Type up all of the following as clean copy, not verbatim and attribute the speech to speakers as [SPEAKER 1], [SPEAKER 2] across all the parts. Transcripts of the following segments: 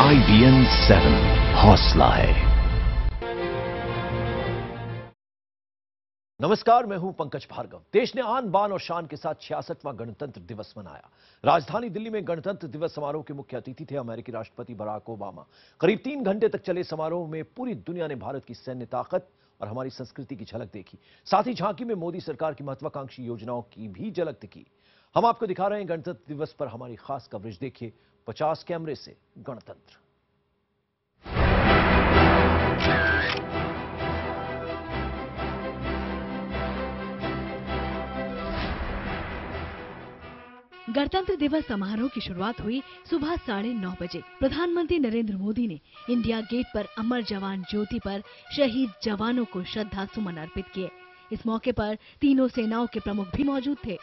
[SPEAKER 1] IBN 7 हौसला है।
[SPEAKER 2] नमस्कार, मैं हूं पंकज भार्गव। देश ने आन बान और शान के साथ 66वां गणतंत्र दिवस मनाया। राजधानी दिल्ली में गणतंत्र दिवस समारोह के मुख्य अतिथि थे अमेरिकी राष्ट्रपति बराक ओबामा। करीब 3 घंटे तक चले समारोह में पूरी दुनिया ने भारत की सैन्य ताकत और हमारी संस्कृति की झलक देखी। साथ ही झांकी में मोदी सरकार की महत्वाकांक्षी योजनाओं की भी झलक दिखी। हम आपको दिखा रहे हैं गणतंत्र दिवस पर हमारी खास कवरेज। देखिए 50 कैमरे से गणतंत्र।
[SPEAKER 3] गणतंत्र दिवस समारोह की शुरुआत हुई सुबह 9:30 बजे। प्रधानमंत्री नरेंद्र मोदी ने इंडिया गेट पर अमर जवान ज्योति पर शहीद जवानों को श्रद्धा सुमन अर्पित किए। इस मौके पर तीनों सेनाओं के प्रमुख भी मौजूद थे।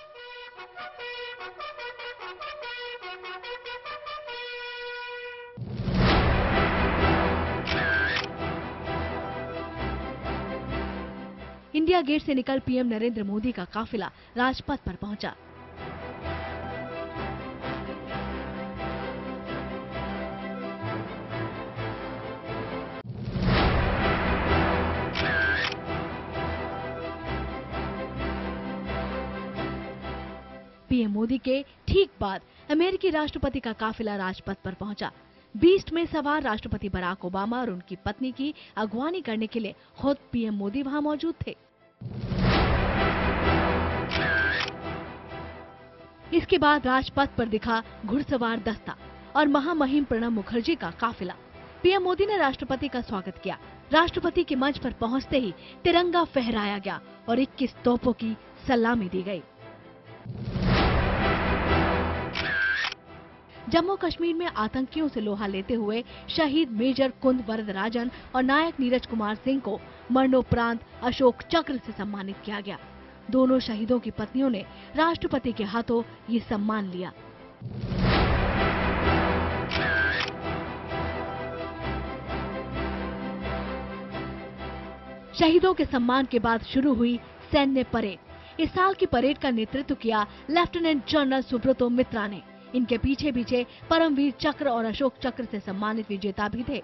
[SPEAKER 3] इंडिया गेट से निकल पीएम नरेंद्र मोदी का काफिला राजपथ पर पहुंचा। पीएम मोदी के ठीक बाद अमेरिकी राष्ट्रपति का काफिला राजपथ पर पहुंचा। बीस्ट में सवार राष्ट्रपति बराक ओबामा और उनकी पत्नी की अगवानी करने के लिए खुद पीएम मोदी वहां मौजूद थे। इसके बाद राजपथ पर दिखा घुड़सवार दस्ता और महामहिम प्रणब मुखर्जी का काफिला। पीएम मोदी ने राष्ट्रपति का स्वागत किया। राष्ट्रपति के मंच पर पहुंचते ही तिरंगा फहराया गया और 21 तोपों की सलामी दी गई। जम्मू कश्मीर में आतंकियों से लोहा लेते हुए शहीद मेजर कुंद वरदराजन और नायक नीरज कुमार सिंह को मरणोपरांत अशोक चक्र से सम्मानित किया गया। दोनों शहीदों की पत्नियों ने राष्ट्रपति के हाथों ये सम्मान लिया। शहीदों के सम्मान के बाद शुरू हुई सैन्य परेड। इस साल की परेड का नेतृत्व किया लेफ्टिनेंट जनरल सुब्रतो मित्रा ने। इनके पीछे पीछे परमवीर चक्र और अशोक चक्र से सम्मानित विजेता भी थे।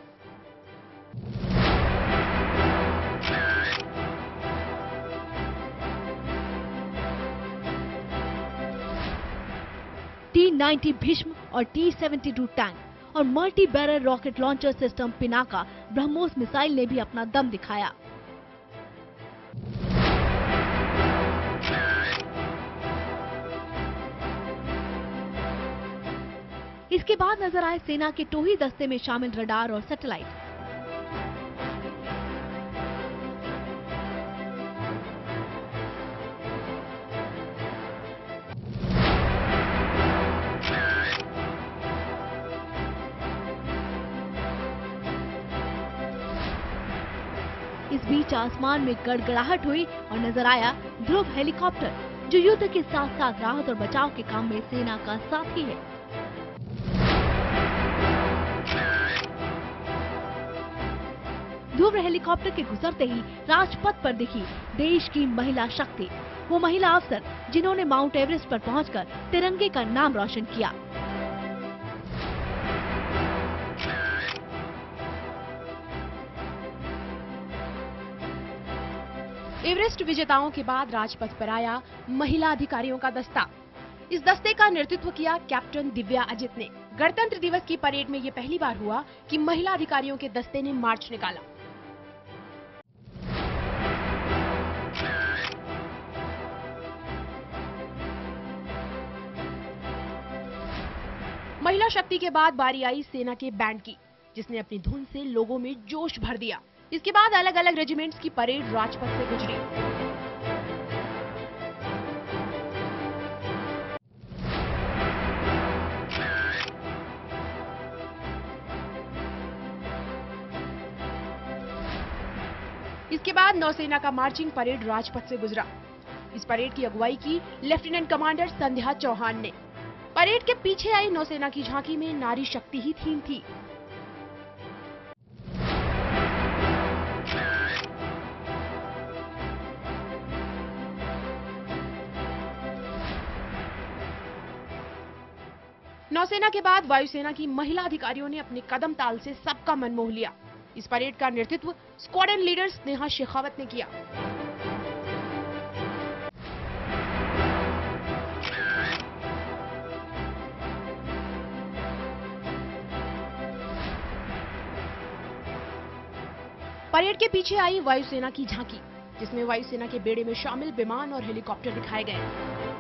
[SPEAKER 3] T-90 भीष्म और T-72 टैंक और multi barrel rocket launcher system Pinaka BrahMos missile ने भी अपना दम दिखाया। इसके बाद नजर आए सेना के टोही दस्ते में शामिल रडार और सैटेलाइट। इस बीच आसमान में गड़गड़ाहट हुई और नजर आया ध्रुव हेलीकॉप्टर, जो युद्ध के साथ साथ राहत और बचाव के काम में सेना का साथी है। ध्रुव हेलीकॉप्टर के गुजरते ही राजपथ पर दिखी देश की महिला शक्ति, वो महिला अफसर जिन्होंने माउंट एवरेस्ट पर पहुंचकर तिरंगे का नाम रोशन किया।
[SPEAKER 4] एवरेस्ट विजेताओं के बाद राजपथ पर आया महिला अधिकारियों का दस्ता। इस दस्ते का नेतृत्व किया कैप्टन दिव्या अजित ने। गणतंत्र दिवस की परेड में ये पहली बार हुआ कि महिला अधिकारियों के दस्ते ने मार्च निकाला। महिला शक्ति के बाद बारी आई सेना के बैंड की, जिसने अपनी धुन से लोगों में जोश भर दिया। इसके बाद अलग अलग रेजिमेंट्स की परेड राजपथ से गुजरी। इसके बाद नौसेना का मार्चिंग परेड राजपथ से गुजरा। इस परेड की अगुवाई की लेफ्टिनेंट कमांडर संध्या चौहान ने। परेड के पीछे आई नौसेना की झांकी में नारी शक्ति ही थीम थी। नौसेना के बाद वायुसेना की महिला अधिकारियों ने अपने कदम ताल से सबका मन मोह लिया। इस परेड का नेतृत्व स्क्वाड्रन लीडर स्नेहा शेखावत ने किया। परेड के पीछे आई वायुसेना की झांकी, जिसमें वायुसेना के बेड़े में शामिल विमान और हेलीकॉप्टर दिखाए गए।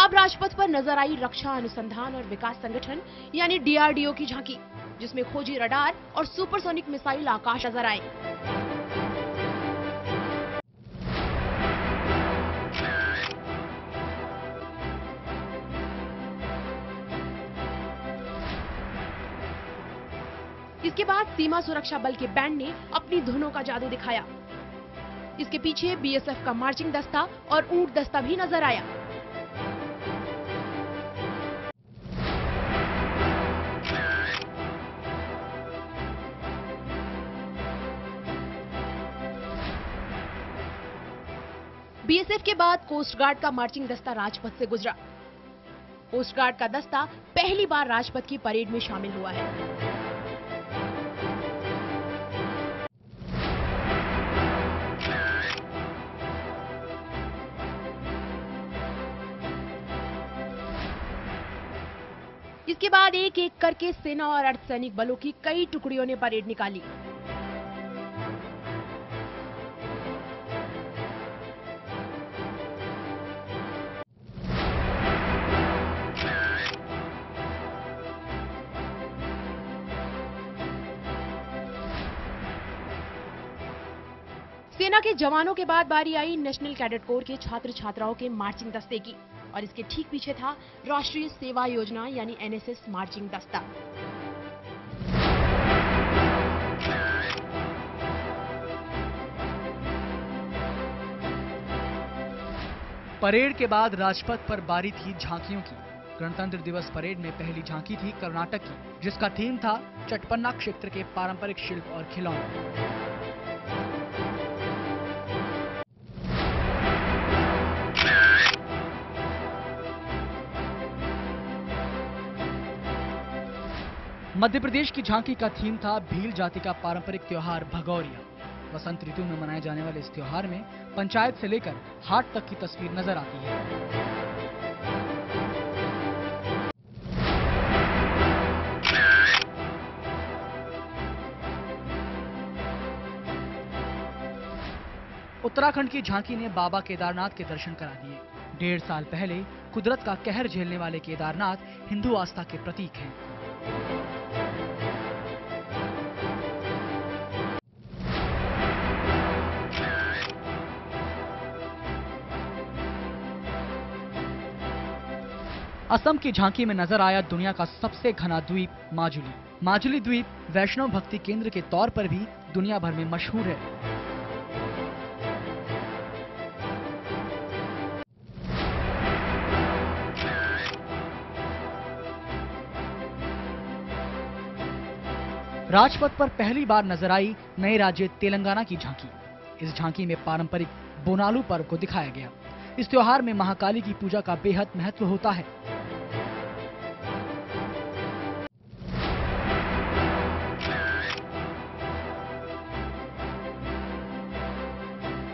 [SPEAKER 4] अब राजपथ पर नजर आई रक्षा अनुसंधान और विकास संगठन यानी DRDO की झांकी, जिसमें खोजी रडार और सुपरसोनिक मिसाइल आकाश नजर आए। इसके बाद सीमा सुरक्षा बल के बैंड ने अपनी धुनों का जादू दिखाया। इसके पीछे BSF का मार्चिंग दस्ता और ऊंट दस्ता भी नजर आया। BSF के बाद कोस्ट गार्ड का मार्चिंग दस्ता राजपथ से गुजरा। कोस्ट गार्ड का दस्ता पहली बार राजपथ की परेड में शामिल हुआ है। इसके बाद एक एक करके सेना और अर्धसैनिक बलों की कई टुकड़ियों ने परेड निकाली। सेना के जवानों के बाद बारी आई नेशनल कैडेट कोर के छात्र छात्राओं के मार्चिंग दस्ते की, और इसके ठीक पीछे था राष्ट्रीय सेवा योजना यानी NSS मार्चिंग दस्ता।
[SPEAKER 5] परेड के बाद राजपथ पर बारी थी झांकियों की। गणतंत्र दिवस परेड में पहली झांकी थी कर्नाटक की, जिसका थीम था चटपन्ना क्षेत्र के पारंपरिक शिल्प और खिलौने। मध्य प्रदेश की झांकी का थीम था भील जाति का पारंपरिक त्योहार भगौरिया। वसंत ऋतु में मनाए जाने वाले इस त्योहार में पंचायत से लेकर हाट तक की तस्वीर नजर आती है। उत्तराखंड की झांकी ने बाबा केदारनाथ के दर्शन करा दिए। 1.5 साल पहले कुदरत का कहर झेलने वाले केदारनाथ हिंदू आस्था के प्रतीक हैं। असम की झांकी में नजर आया दुनिया का सबसे घना द्वीप माजुली। माजुली द्वीप वैष्णव भक्ति केंद्र के तौर पर भी दुनिया भर में मशहूर है। राजपथ पर पहली बार नजर आई नए राज्य तेलंगाना की झांकी। इस झांकी में पारंपरिक बोनालू पर्व को दिखाया गया। इस त्योहार में महाकाली की पूजा का बेहद महत्व होता है।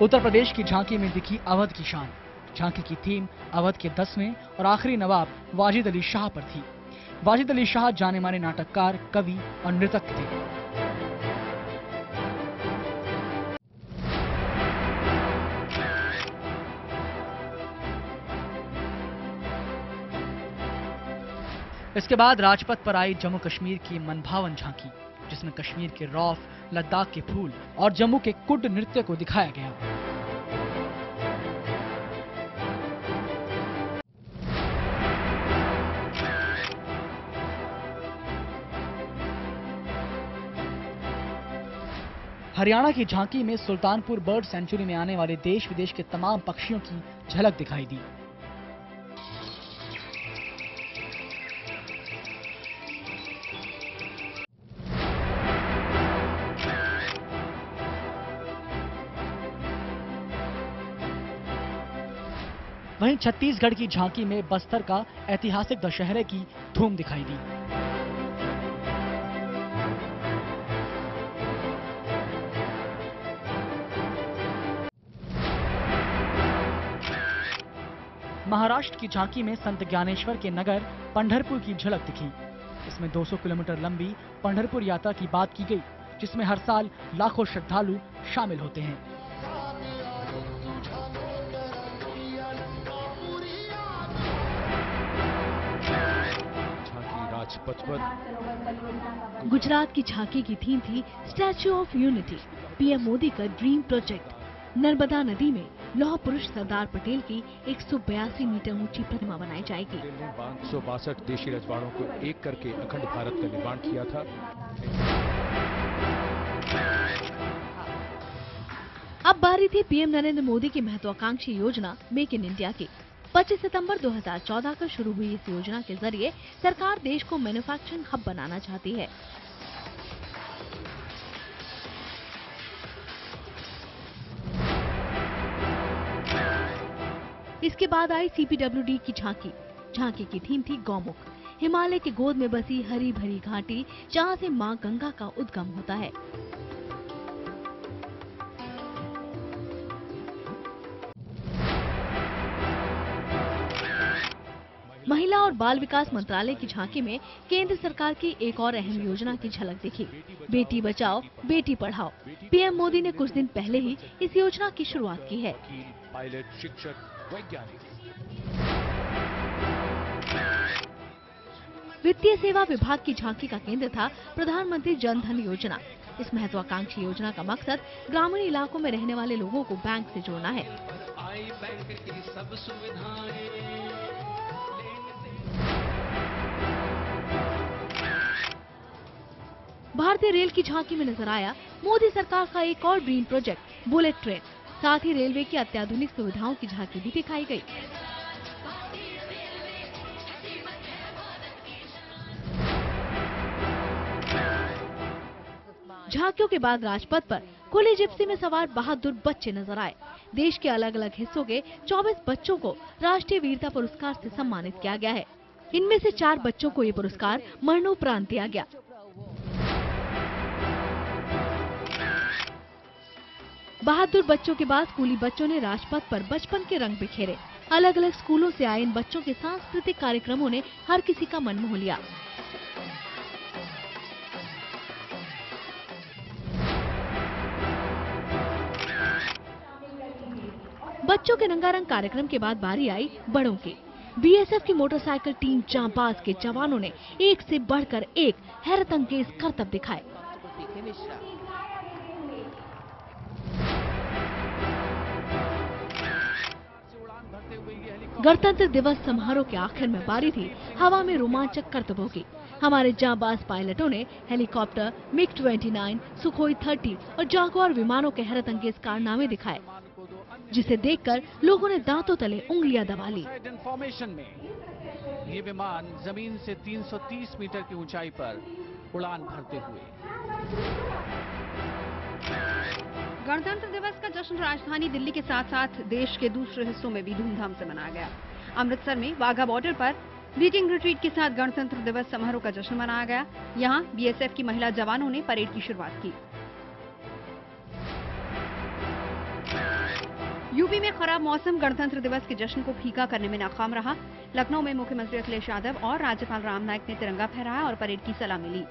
[SPEAKER 5] उत्तर प्रदेश की झांकी में दिखी अवध की शान। झांकी की थीम अवध के 10वें और आखिरी नवाब वाजिद अली शाह पर थी। वाजिद अली शाह जाने माने नाटककार, कवि और नृतक थे। इसके बाद राजपथ पर आई जम्मू कश्मीर की मनभावन झांकी, जिसमें कश्मीर के रौफ, लद्दाख के फूल और जम्मू के कुड नृत्य को दिखाया गया। हरियाणा की झांकी में सुल्तानपुर बर्ड सेंचुरी में आने वाले देश विदेश के तमाम पक्षियों की झलक दिखाई दी। वहीं छत्तीसगढ़ की झांकी में बस्तर का ऐतिहासिक दशहरे की धूम दिखाई दी। महाराष्ट्र की झांकी में संत ज्ञानेश्वर के नगर पंढरपुर की झलक दिखी। इसमें 200 किलोमीटर लंबी पंढरपुर यात्रा की बात की गई, जिसमें हर साल लाखों श्रद्धालु शामिल होते हैं।
[SPEAKER 3] गुजरात की झांकी की थीम थी statue of unity, PM Modi का ड्रीम प्रोजेक्ट। नर्मदा नदी में लौह पुरुष सरदार पटेल की 182 मीटर ऊंची प्रतिमा बनाई जाएगी।
[SPEAKER 6] 562 देशी रजवाड़ों को एक करके अखंड भारत का निर्माण किया था।
[SPEAKER 3] अब बारी थी पीएम नरेंद्र मोदी की महत्वाकांक्षी योजना मेक इन इंडिया की। 25 सितंबर 2014 को शुरू हुई इस योजना के जरिए सरकार देश को मैन्युफैक्चरिंग हब बनाना चाहती है। इसके बाद आई CPWD की झांकी। झांकी की थीम थी गौमुख, हिमालय की गोद में बसी हरी भरी घाटी जहां से मां गंगा का उद्गम होता है। महिला और बाल विकास मंत्रालय की झांकी में केंद्र सरकार की एक और अहम योजना की झलक दिखी, बेटी बचाओ बेटी पढ़ाओ। पीएम मोदी ने कुछ दिन पहले ही इस योजना की शुरुआत की है।
[SPEAKER 6] पायलट, शिक्षक, वैज्ञानिक।
[SPEAKER 3] वित्तीय सेवा विभाग की झांकी का केंद्र था प्रधानमंत्री जन धन योजना। इस महत्वाकांक्षी योजना का मकसद ग्रामीण इलाकों में रहने वाले लोगों को बैंक से जोड़ना है। भारतीय रेल की झांकी में नजर आया मोदी सरकार का एक और ड्रीम प्रोजेक्ट बुलेट ट्रेन। साथ ही रेलवे की अत्याधुनिक सुविधाओं की झांकी भी दिखाई गई। झांकियों के बाद राजपथ पर खुली जिप्सी में सवार बहादुर बच्चे नजर आए। देश के अलग अलग हिस्सों के 24 बच्चों को राष्ट्रीय वीरता पुरस्कार से सम्मानित किया गया है। इनमें से 4 बच्चों को ये पुरस्कार मरणोपरांत दिया गया। बहादुर बच्चों के बाद स्कूली बच्चों ने राजपथ पर बचपन के रंग बिखेरे। अलग अलग स्कूलों से आए इन बच्चों के सांस्कृतिक कार्यक्रमों ने हर किसी का मन मोह लिया। बच्चों के रंगारंग कार्यक्रम के बाद बारी आई बड़ों की। बीएसएफ की मोटरसाइकिल टीम जांबाज के जवानों ने एक से बढ़कर एक हैरतअंगेज करतब दिखाए। गणतंत्र दिवस समारोह के आखिर में बारी थी हवा में रोमांचक करतबों की। हमारे जांबाज पायलटों ने हेलीकॉप्टर, MiG-29, सुखोई 30 और जागुआर विमानों के हैरतअंगेज कारनामे दिखाए, जिसे देखकर लोगों ने दांतों तले उंगलियां दबा ली।
[SPEAKER 7] इन्फॉर्मेशन में ये विमान जमीन से 330 मीटर की ऊंचाई पर उड़ान भरते हुए।
[SPEAKER 8] गणतंत्र दिवस का जश्न राजधानी दिल्ली के साथ साथ देश के दूसरे हिस्सों में भी धूमधाम से मनाया गया। अमृतसर में वाघा बॉर्डर पर मीटिंग रिट्रीट के साथ गणतंत्र दिवस समारोह का जश्न मनाया गया। यहां बीएसएफ की महिला जवानों ने परेड की शुरुआत की। यूपी में खराब मौसम गणतंत्र दिवस के जश्न को फीका करने में नाकाम रहा। लखनऊ में मुख्यमंत्री अखिलेश यादव और राज्यपाल राम नाईक ने तिरंगा फहराया और परेड की सलामी ली।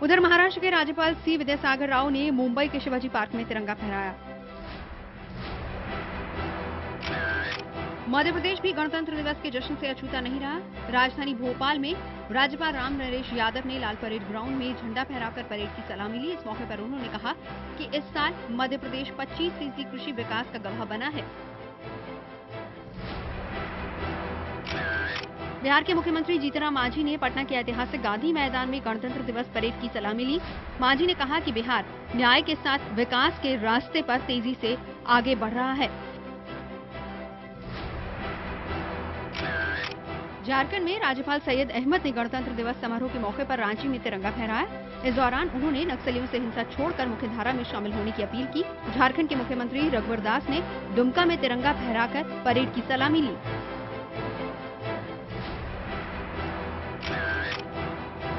[SPEAKER 8] उधर महाराष्ट्र के राज्यपाल सी विद्यासागर राव ने मुंबई के शिवाजी पार्क में तिरंगा फहराया। मध्य प्रदेश भी गणतंत्र दिवस के जश्न से अछूता नहीं रहा। राजधानी भोपाल में राज्यपाल राम नरेश यादव ने लाल परेड ग्राउंड में झंडा फहराकर परेड की सलामी ली। इस मौके पर उन्होंने कहा कि इस साल मध्य प्रदेश 25% कृषि विकास का गवाह बना है। बिहार के मुख्यमंत्री जीतनराम मांझी ने पटना के ऐतिहासिक गांधी मैदान में गणतंत्र दिवस परेड की सलामी ली। मांझी ने कहा कि बिहार न्याय के साथ विकास के रास्ते पर तेजी से आगे बढ़ रहा है। झारखंड में राज्यपाल सैयद अहमद ने गणतंत्र दिवस समारोह के मौके पर रांची में तिरंगा फहराया। इस दौरान उन्होंने नक्सलियों से हिंसा छोड़कर मुख्यधारा में शामिल होने की अपील की। झारखंड के मुख्यमंत्री रघुवर दास ने दुमका में तिरंगा फहराकर परेड की सलामी ली।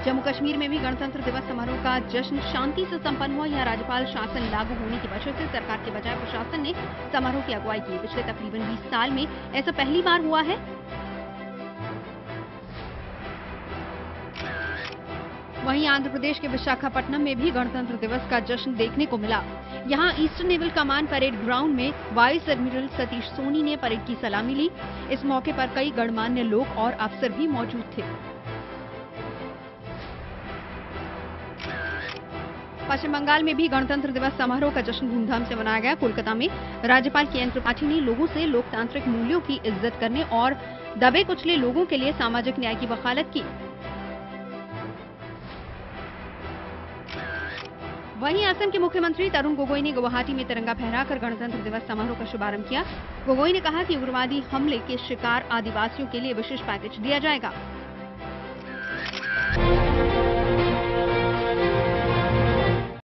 [SPEAKER 8] जम्मू कश्मीर में भी गणतंत्र दिवस समारोह का जश्न शांति से संपन्न हुआ। यहाँ राज्यपाल शासन लागू होने की वजह से सरकार के बजाय प्रशासन ने समारोह की अगुवाई की। पिछले तकरीबन 20 साल में ऐसा पहली बार हुआ है। वहीं आंध्र प्रदेश के विशाखापट्टनम में भी गणतंत्र दिवस का जश्न देखने को मिला। यहाँ ईस्टर्न नेवल कमान परेड ग्राउंड में वाइस एडमिरल सतीश सोनी ने परेड की सलामी ली। इस मौके पर कई गणमान्य लोग और अफसर भी मौजूद थे। पश्चिम बंगाल में भी गणतंत्र दिवस समारोह का जश्न धूमधाम से मनाया गया। कोलकाता में राज्यपाल के त्रिपाठी ने लोगों से लोकतांत्रिक मूल्यों की इज्जत करने और दबे कुचले लोगों के लिए सामाजिक न्याय की वकालत की। वहीं असम के मुख्यमंत्री तरुण गोगोई ने गुवाहाटी में तिरंगा फहराकर गणतंत्र दिवस समारोह का शुभारंभ किया। गोगोई ने कहा कि उग्रवादी हमले के शिकार आदिवासियों के लिए विशेष पैकेज दिया जाएगा।